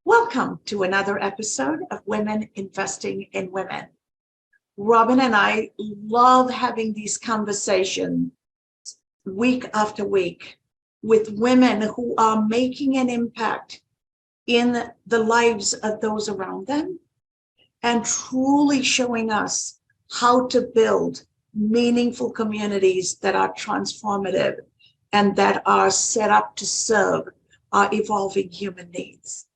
Welcome to another episode of Women Investing in Women. Robin and I love having these conversations week after week with women who are making an impact in the lives of those around them and truly showing us how to build meaningful communities that are transformative and that are set up to serve our evolving human needs.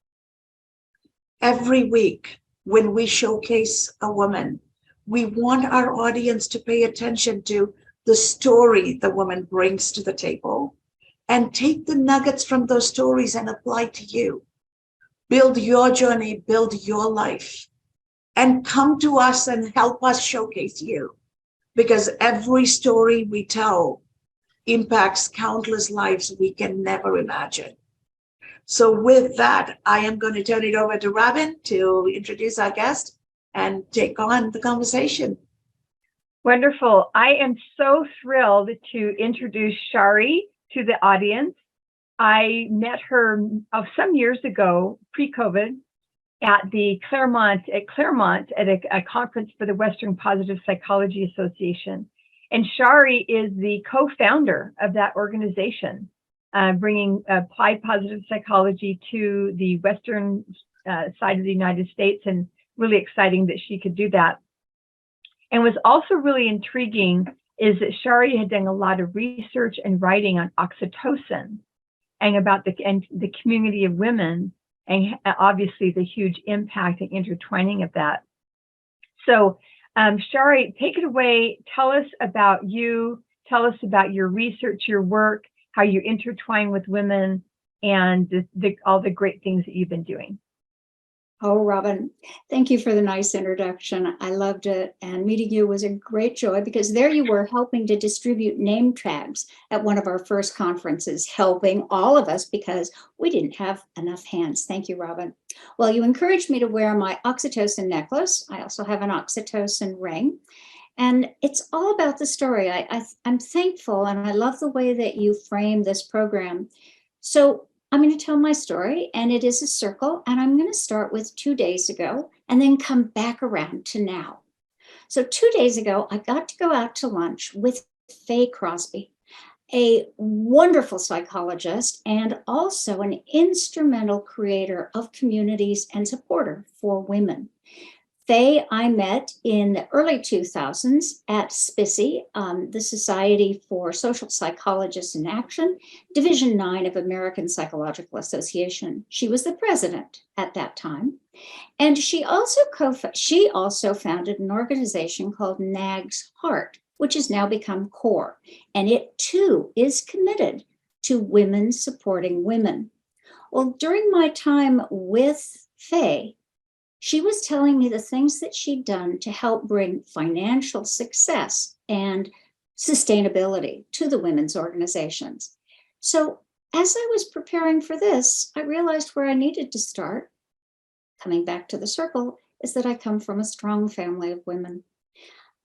Every week, when we showcase a woman, we want our audience to pay attention to the story the woman brings to the table and take the nuggets from those stories and apply to you. Build your journey, build your life, and come to us and help us showcase you, because every story we tell impacts countless lives we can never imagine. So with that, I am going to turn it over to Robin to introduce our guest and take on the conversation. Wonderful. I am so thrilled to introduce Shari to the audience. I met her some years ago, pre-COVID, at Claremont at a conference for the Western Positive Psychology Association. And Shari is the co-founder of that organization, bringing applied positive psychology to the Western side of the United States, and really exciting that she could do that. And what's also really intriguing is that Shari had done a lot of research and writing on oxytocin and about the community of women, and obviously the huge impact and intertwining of that. So Shari, take it away. Tell us about you. Tell us about your research, your work, how you intertwine with women, and all the great things that you've been doing. Oh, Robin, thank you for the nice introduction. I loved it. And meeting you was a great joy, because there you were helping to distribute name tags at one of our first conferences, helping all of us because we didn't have enough hands. Thank you, Robin. Well, you encouraged me to wear my oxytocin necklace. I also have an oxytocin ring. And it's all about the story. I'm thankful, and I love the way that you frame this program. So I'm going to tell my story, and it is a circle, and I'm going to start with 2 days ago and then come back around to now. So 2 days ago, I got to go out to lunch with Faye Crosby, a wonderful psychologist and also an instrumental creator of communities and supporter for women. Faye, I met in the early 2000s at SPICY, the Society for Social Psychologists in Action, Division 9 of American Psychological Association. She was the president at that time. And she also founded an organization called NAG's Heart, which has now become CORE. And it too is committed to women supporting women. Well, during my time with Faye, she was telling me the things that she'd done to help bring financial success and sustainability to the women's organizations. So as I was preparing for this, I realized where I needed to start, coming back to the circle, is that I come from a strong family of women.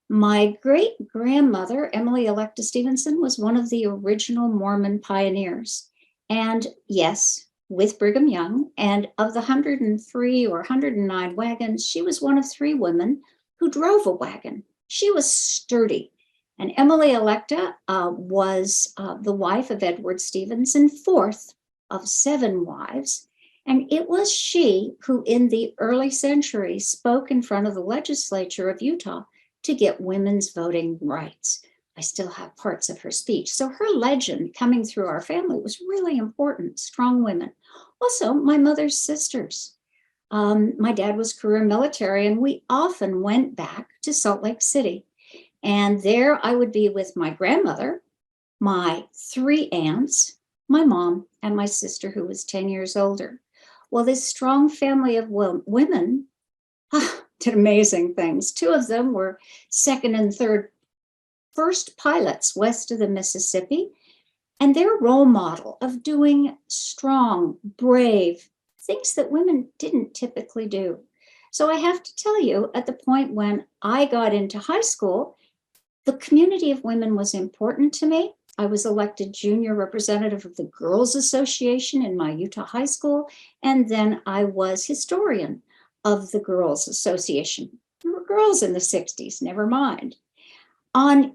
My great-grandmother, Emily Electa Stevenson, was one of the original Mormon pioneers. And yes, with Brigham Young, and of the 103 or 109 wagons, she was one of 3 women who drove a wagon. She was sturdy. And Emily Electa was the wife of Edward Stevenson, 4th of 7 wives. And it was she who, in the early century, spoke in front of the legislature of Utah to get women's voting rights. I still have parts of her speech. So her legend coming through our family was really important, strong women. Also, my mother's sisters. My dad was career military, and we often went back to Salt Lake City. And there I would be with my grandmother, my 3 aunts, my mom, and my sister, who was 10 years older. Well, this strong family of women did amazing things. 2 of them were 2nd and 3rd first pilots west of the Mississippi. and their role model of doing strong, brave things that women didn't typically do. So I have to tell you, at the point when I got into high school, the community of women was important to me. I was elected junior representative of the Girls Association in my Utah high school, and then I was historian of the Girls Association. There were girls in the 60s, never mind. I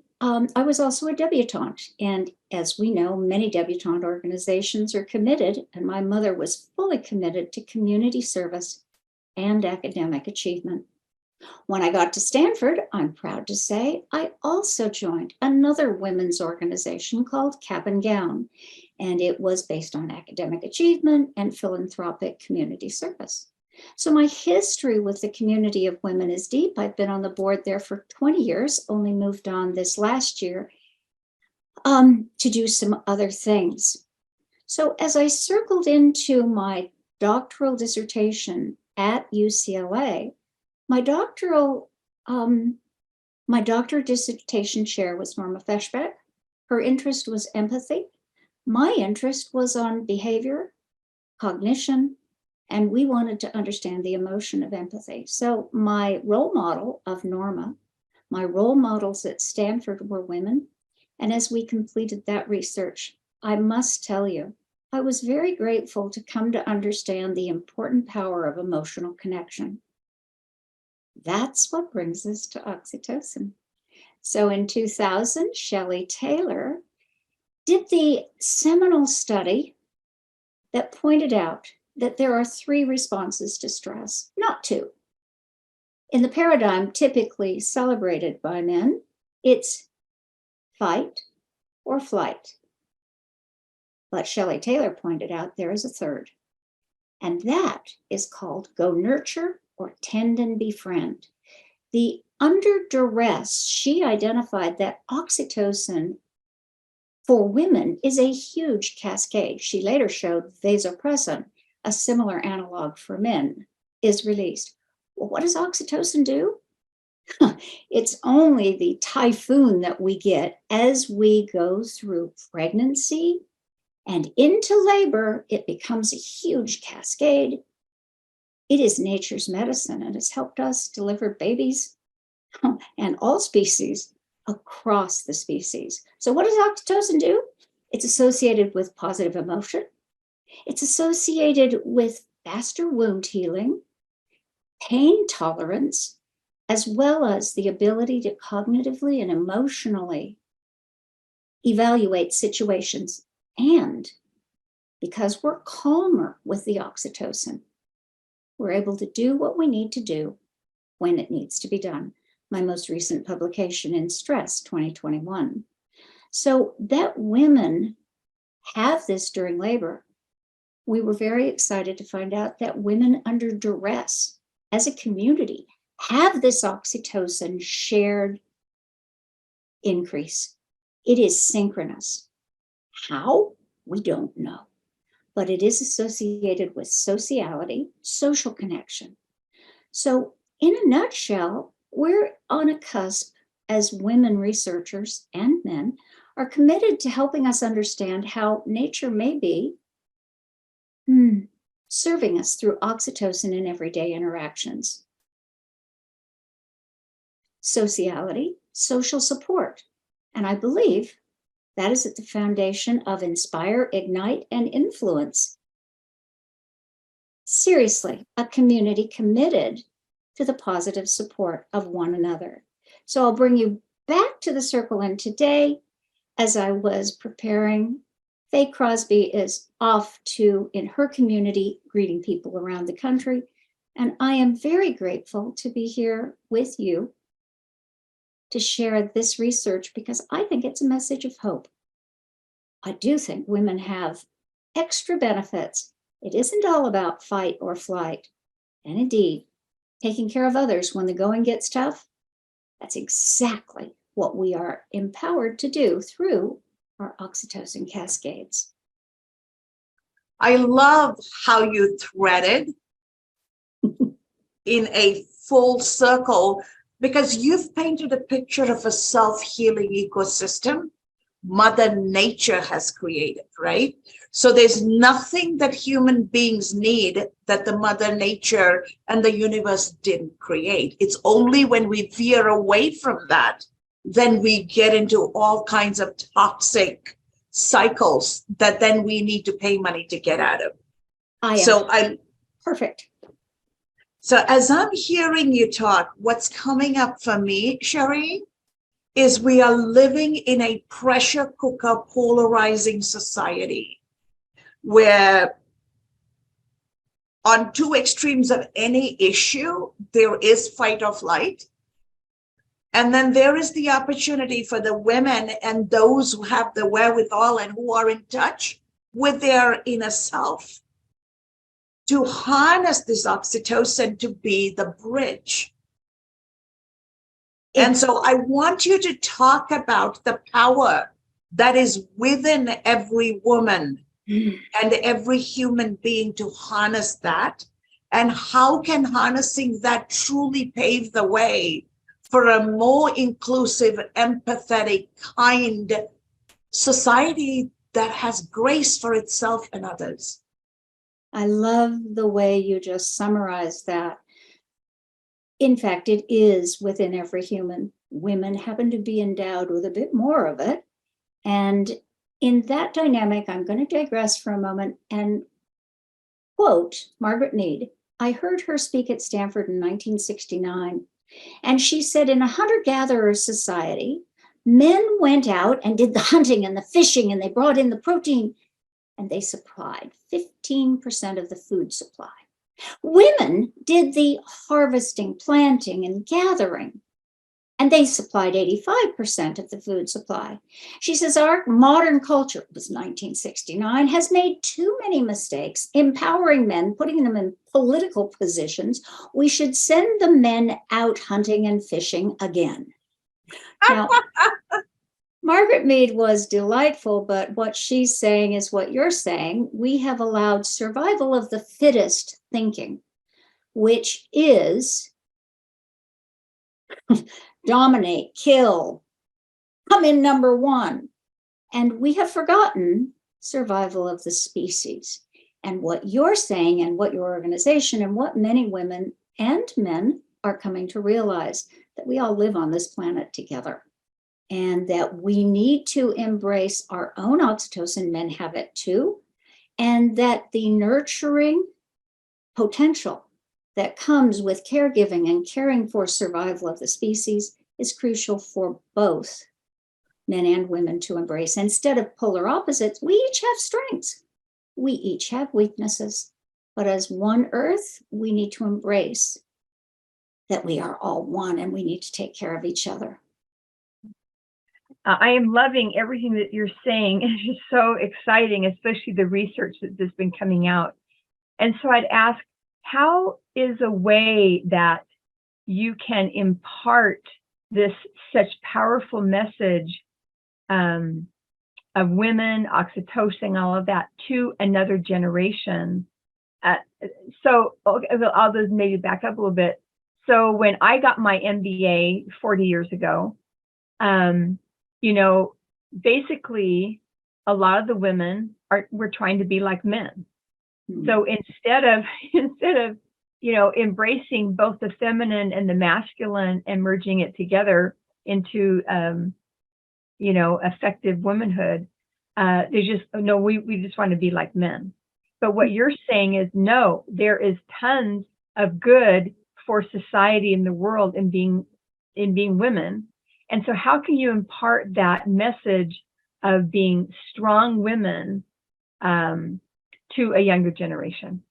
was also a debutante, and as we know, many debutante organizations are committed, and my mother was fully committed to community service and academic achievement. When I got to Stanford, I'm proud to say, I also joined another women's organization called Cap and Gown, and it was based on academic achievement and philanthropic community service. So my history with the community of women is deep. I've been on the board there for 20 years, only moved on this last year to do some other things. So as I circled into my doctoral dissertation at UCLA, my doctoral dissertation chair was Norma Feshbeck. Her interest was empathy. My interest was on behavior, cognition, and we wanted to understand the emotion of empathy. So my role model of Norma, my role models at Stanford were women. And as we completed that research, I must tell you, I was very grateful to come to understand the important power of emotional connection. That's what brings us to oxytocin. So in 2000, Shelley Taylor did the seminal study that pointed out that there are 3 responses to stress, not 2. In the paradigm typically celebrated by men, it's fight or flight. But Shelley Taylor pointed out there is a 3rd, and that is called go nurture or tend and befriend. Under duress, she identified that oxytocin for women is a huge cascade. She later showed vasopressin, a similar analog for men, is released. Well, what does oxytocin do? It's only the typhoon that we get as we go through pregnancy and into labor. It becomes a huge cascade. It is nature's medicine and has helped us deliver babies and all species across the species. So what does oxytocin do? It's associated with positive emotion. It's associated with faster wound healing, pain tolerance, as well as the ability to cognitively and emotionally evaluate situations. And because we're calmer with the oxytocin, we're able to do what we need to do when it needs to be done. My most recent publication in Stress 2021. So that women have this during labor, we were very excited to find out that women under duress as a community have this oxytocin shared increase. It is synchronous. How? We don't know. But it is associated with sociality, social connection. So in a nutshell, we're on a cusp as women researchers and men are committed to helping us understand how nature may be serving us through oxytocin in everyday interactions. Sociality, social support. And I believe that is at the foundation of inspire, ignite, and influence. Seriously, a community committed to the positive support of one another. So I'll bring you back to the circle. And today, as I was preparing, Faye Crosby is off in her community, greeting people around the country. And I am very grateful to be here with you to share this research because I think it's a message of hope. I do think women have extra benefits. It isn't all about fight or flight. And indeed, taking care of others when the going gets tough, that's exactly what we are empowered to do through our oxytocin cascades. I love how you threaded in a full circle because you've painted a picture of a self-healing ecosystem Mother Nature has created, right? So there's nothing that human beings need that the Mother Nature and the universe didn't create. It's only when we veer away from that, then we get into all kinds of toxic cycles that then we need to pay money to get out of. Perfect. So as I'm hearing you talk, what's coming up for me, Shari, is we are living in a pressure cooker polarizing society where on two extremes of any issue, there is fight or flight. And then there is the opportunity for the women and those who have the wherewithal and who are in touch with their inner self to harness this oxytocin to be the bridge. And so I want you to talk about the power that is within every woman and every human being to harness that. And how can harnessing that truly pave the way for a more inclusive, empathetic, kind society that has grace for itself and others? I love the way you just summarized that. In fact, it is within every human. Women happen to be endowed with a bit more of it. And in that dynamic, I'm going to digress for a moment and quote Margaret Mead. I heard her speak at Stanford in 1969. And she said, in a hunter-gatherer society, men went out and did the hunting and the fishing, and they brought in the protein, and they supplied 15% of the food supply. Women did the harvesting, planting, and gathering, and they supplied 85% of the food supply. She says, our modern culture, it was 1969, has made too many mistakes empowering men, putting them in political positions. We should send the men out hunting and fishing again. Now, Margaret Mead was delightful, but what she's saying is what you're saying. We have allowed survival of the fittest thinking, which is dominate, kill, come in number one. And we have forgotten survival of the species. And what you're saying and what your organization and what many women and men are coming to realize, that we all live on this planet together. And that we need to embrace our own oxytocin, men have it too, and that the nurturing potential that comes with caregiving and caring for survival of the species is crucial for both men and women to embrace. Instead of polar opposites, we each have strengths. We each have weaknesses. But as one Earth, we need to embrace that we are all one and we need to take care of each other. I am loving everything that you're saying. It's just so exciting, especially the research that's been coming out. And so I'd ask, how is a way that you can impart this such powerful message of women, oxytocin, all of that to another generation? So I'll just maybe back up a little bit. So when I got my MBA 40 years ago, basically a lot of the women were trying to be like men. So instead of embracing both the feminine and the masculine and merging it together into effective womanhood, they just we just want to be like men. But what you're saying is, no, there is tons of good for society and the world in being women. And so how can you impart that message of being strong women to a younger generation?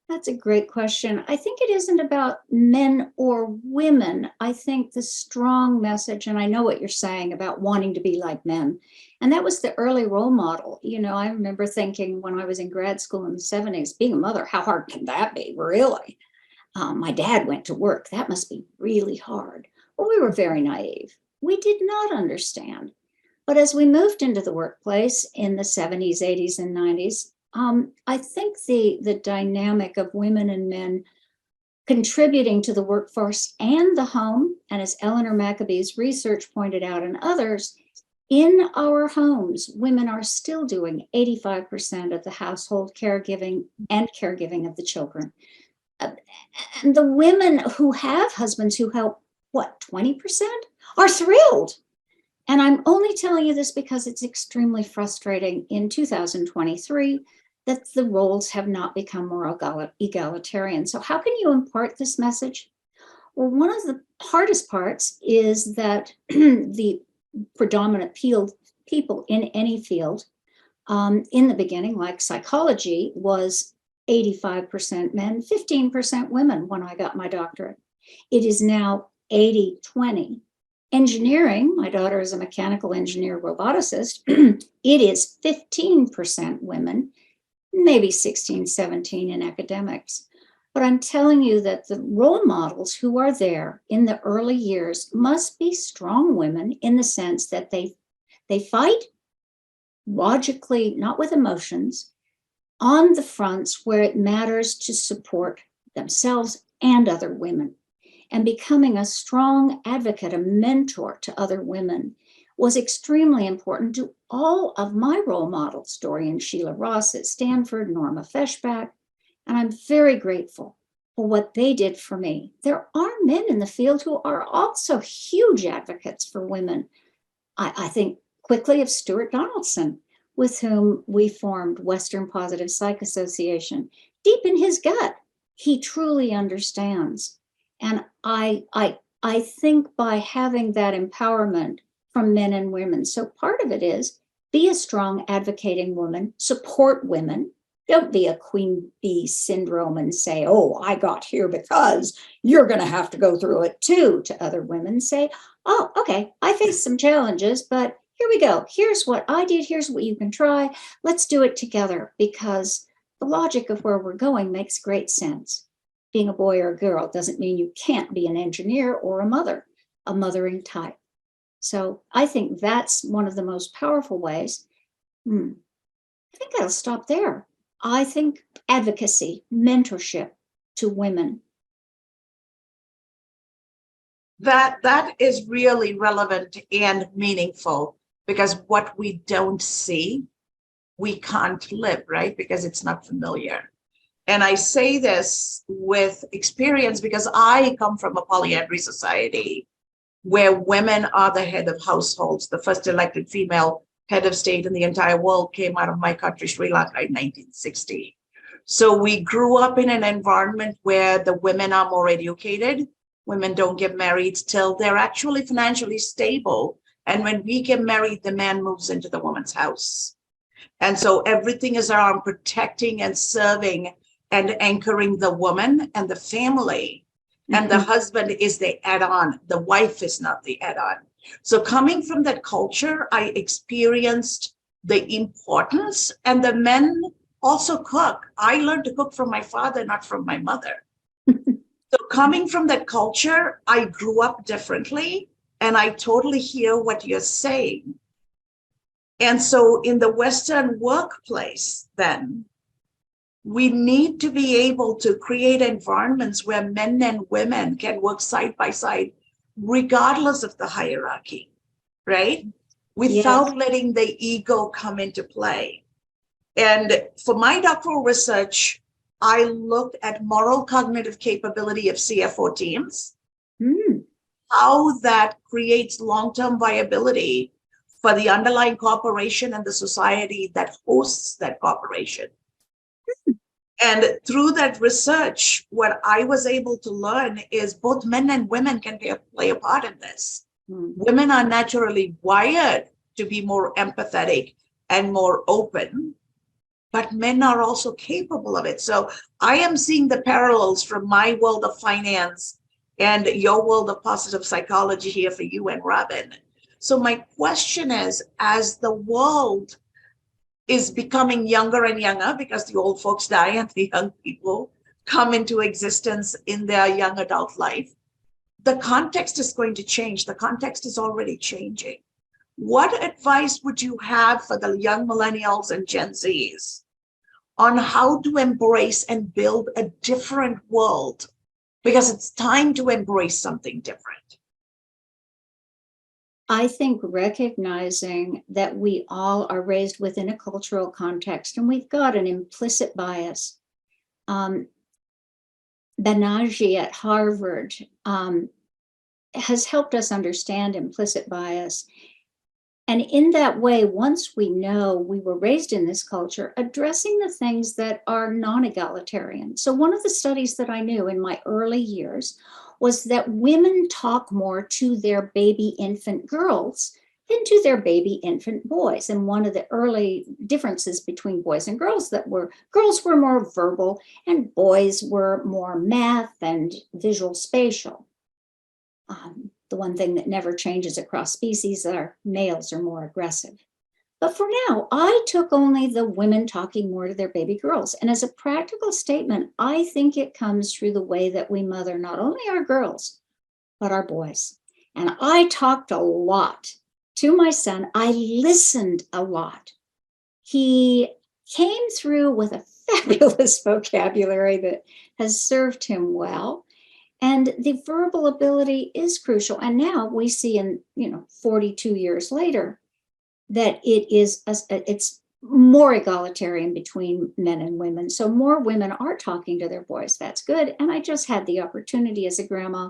That's a great question. I think it isn't about men or women. I think the strong message, and I know what you're saying about wanting to be like men, and that was the early role model. I remember thinking when I was in grad school in the 70s, being a mother, how hard can that be, really? My dad went to work. That must be really hard. Well, we were very naive. We did not understand. But as we moved into the workplace in the 70s, 80s, and 90s, I think the dynamic of women and men contributing to the workforce and the home, and as Eleanor Maccabee's research pointed out and others, In our homes, women are still doing 85% of the household caregiving and caregiving of the children. And the women who have husbands who help, 20% are thrilled. And I'm only telling you this because it's extremely frustrating in 2023 that the roles have not become more egalitarian. So how can you impart this message? Well, one of the hardest parts is that the predominant people in any field in the beginning, like psychology, was 85% men, 15% women when I got my doctorate. It is now 80-20. Engineering, my daughter is a mechanical engineer roboticist, it is 15% women, maybe 16, 17 in academics. But I'm telling you that the role models who are there in the early years must be strong women in the sense that they fight logically, not with emotions, on the fronts where it matters to support themselves and other women. And becoming a strong advocate, a mentor to other women was extremely important to all of my role models, Dorian Sheila Ross at Stanford, Norma Feshbach, and I'm very grateful for what they did for me. There are men in the field who are also huge advocates for women. I think quickly of Stuart Donaldson, with whom we formed Western Positive Psych Association. Deep in his gut, he truly understands. And I think by having that empowerment from men and women, so part of it is be a strong advocating woman, support women. Don't be a queen bee syndrome and say, oh, I got here because you're going to have to go through it too, to other women. Say, oh, okay, I faced some challenges, but here we go. Here's what I did. Here's what you can try. Let's do it together, because the logic of where we're going makes great sense. Being a boy or a girl doesn't mean you can't be an engineer or a mother, a mothering type. So I think that's one of the most powerful ways. I think I'll stop there. I think advocacy, mentorship to women. That is really relevant and meaningful, because what we don't see, we can't live, right? Because it's not familiar. And I say this with experience because I come from a polyandry society where women are the head of households. The first elected female head of state in the entire world came out of my country, Sri Lanka, in 1960. So we grew up in an environment where the women are more educated. Women don't get married till they're actually financially stable. And when we get married, the man moves into the woman's house. And so everything is around protecting and serving and anchoring the woman and the family. And the husband is the add-on. The wife is not the add-on. So coming from that culture, I experienced the importance, and the men also cook. I learned to cook from my father, not from my mother. So coming from that culture, I grew up differently, and I totally hear what you're saying. And so in the Western workplace, then, we need to be able to create environments where men and women can work side by side, regardless of the hierarchy, right? Without letting the ego come into play. And for my doctoral research, I looked at moral cognitive capability of CFO teams, how that creates long-term viability for the underlying corporation and the society that hosts that corporation. And through that research, what I was able to learn is both men and women can play a part in this. Women are naturally wired to be more empathetic and more open, but men are also capable of it. So I am seeing the parallels from my world of finance and your world of positive psychology here for you and Robin. So my question is, as the world is becoming younger and younger, because the old folks die and the young people come into existence in their young adult life, the context is going to change. The context is already changing. What advice would you have for the young millennials and Gen Zs on how to embrace and build a different world? Because it's time to embrace something different. I think recognizing that we all are raised within a cultural context and we've got an implicit bias. Banerjee at Harvard has helped us understand implicit bias. And in that way, once we know we were raised in this culture, addressing the things that are non-egalitarian. So one of the studies that I knew in my early years was that women talk more to their baby infant girls than to their baby infant boys. And one of the early differences between boys and girls girls were more verbal and boys were more math and visual spatial. The one thing that never changes across species are males are more aggressive. But for now, I took only the women talking more to their baby girls. And as a practical statement, I think it comes through the way that we mother not only our girls, but our boys. And I talked a lot to my son. I listened a lot. He came through with a fabulous vocabulary that has served him well. And the verbal ability is crucial. And now we see in, 42 years later, that it's more egalitarian between men and women. So more women are talking to their boys. That's good. And I just had the opportunity as a grandma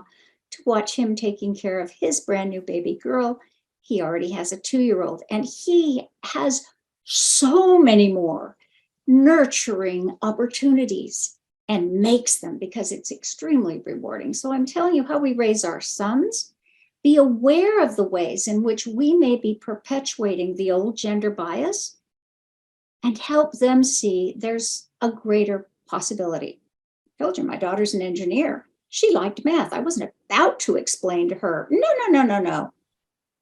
to watch him taking care of his brand new baby girl. He already has a 2-year-old, and he has so many more nurturing opportunities and makes them because it's extremely rewarding. So I'm telling you how we raise our sons. Be aware of the ways in which we may be perpetuating the old gender bias and help them see there's a greater possibility. I told you my daughter's an engineer. She liked math. I wasn't about to explain to her, no.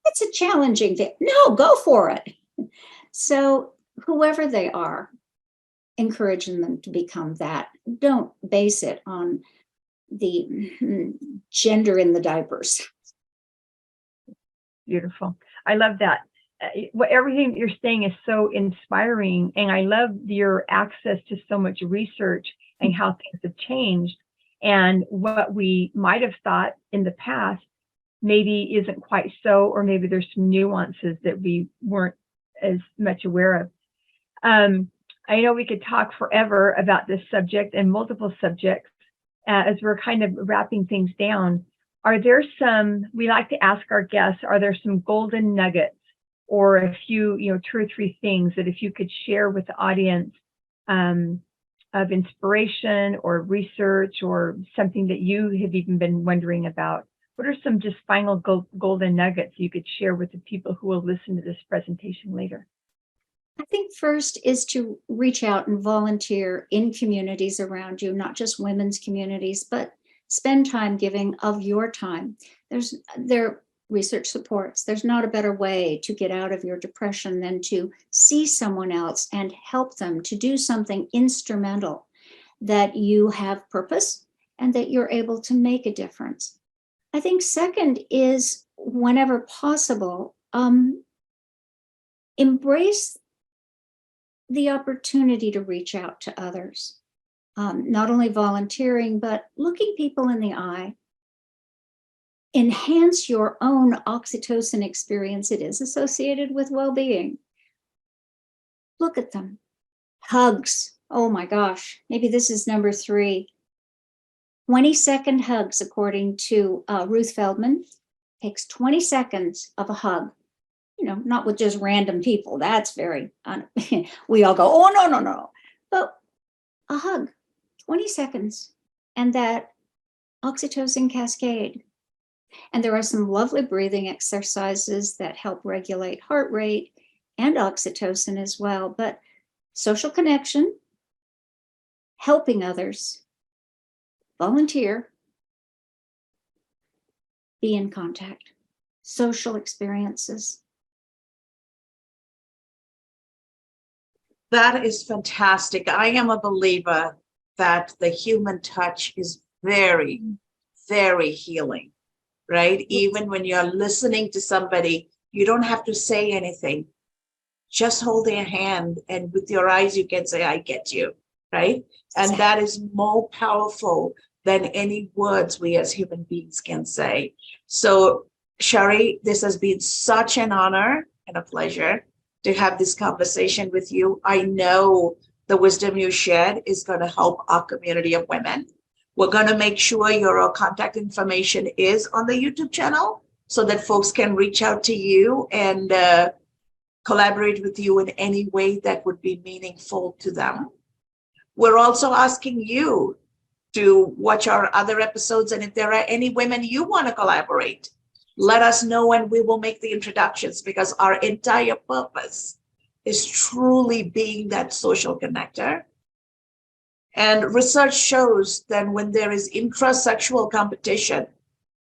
It's a challenging thing. No, go for it. So whoever they are, encouraging them to become that. Don't base it on the gender in the diapers. Beautiful. I love that. Everything you're saying is so inspiring, and I love your access to so much research and how things have changed, and what we might have thought in the past maybe isn't quite so, or maybe there's some nuances that we weren't as much aware of. I know we could talk forever about this subject and multiple subjects as we're kind of wrapping things down. Are there we like to ask our guests, are there some golden nuggets or a few, 2 or 3 things that if you could share with the audience of inspiration or research or something that you have even been wondering about? What are some just final golden nuggets you could share with the people who will listen to this presentation later? I think first is to reach out and volunteer in communities around you, not just women's communities, but spend time giving of your time. There research supports. There's not a better way to get out of your depression than to see someone else and help them to do something instrumental, that you have purpose and that you're able to make a difference. I think second is, whenever possible, embrace the opportunity to reach out to others. Not only volunteering, but looking people in the eye. Enhance your own oxytocin experience. It is associated with well-being. Look at them. Hugs. Oh my gosh, maybe this is number 3. 20-second hugs, according to Ruth Feldman. Takes 20 seconds of a hug. Not with just random people. That's very, we all go, oh, no. But a hug, 20 seconds, and that oxytocin cascade. And there are some lovely breathing exercises that help regulate heart rate and oxytocin as well. But social connection, helping others, volunteer, be in contact, social experiences. That is fantastic. I am a believer that the human touch is very, very healing, right? Even when you're listening to somebody, you don't have to say anything. Just hold their hand, and with your eyes, you can say, I get you, right? And that is more powerful than any words we as human beings can say. So Shari, this has been such an honor and a pleasure to have this conversation with you. I know the wisdom you shared is going to help our community of women. We're going to make sure your contact information is on the YouTube channel so that folks can reach out to you and collaborate with you in any way that would be meaningful to them. We're also asking you to watch our other episodes, and if there are any women you want to collaborate, let us know and we will make the introductions, because our entire purpose is truly being that social connector. And research shows that when there is intrasexual competition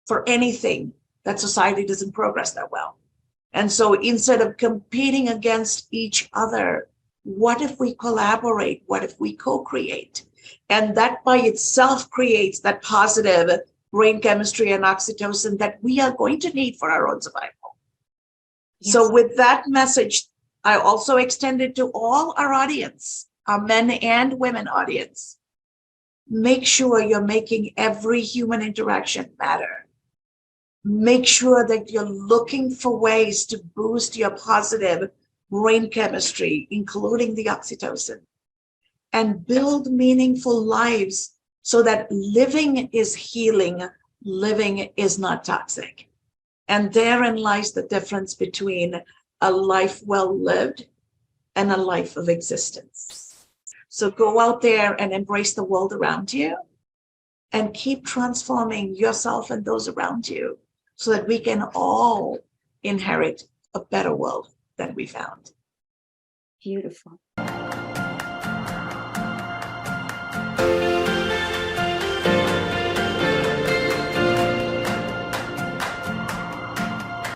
for anything, that society doesn't progress that well. And so instead of competing against each other, what if we collaborate? What if we co-create? And that by itself creates that positive brain chemistry and oxytocin that we are going to need for our own survival. Yes. So with that message, I also extend it to all our audience, our men and women audience. Make sure you're making every human interaction matter. Make sure that you're looking for ways to boost your positive brain chemistry, including the oxytocin, and build meaningful lives so that living is healing, living is not toxic. And therein lies the difference between a life well lived and a life of existence. So go out there and embrace the world around you and keep transforming yourself and those around you so that we can all inherit a better world than we found. Beautiful.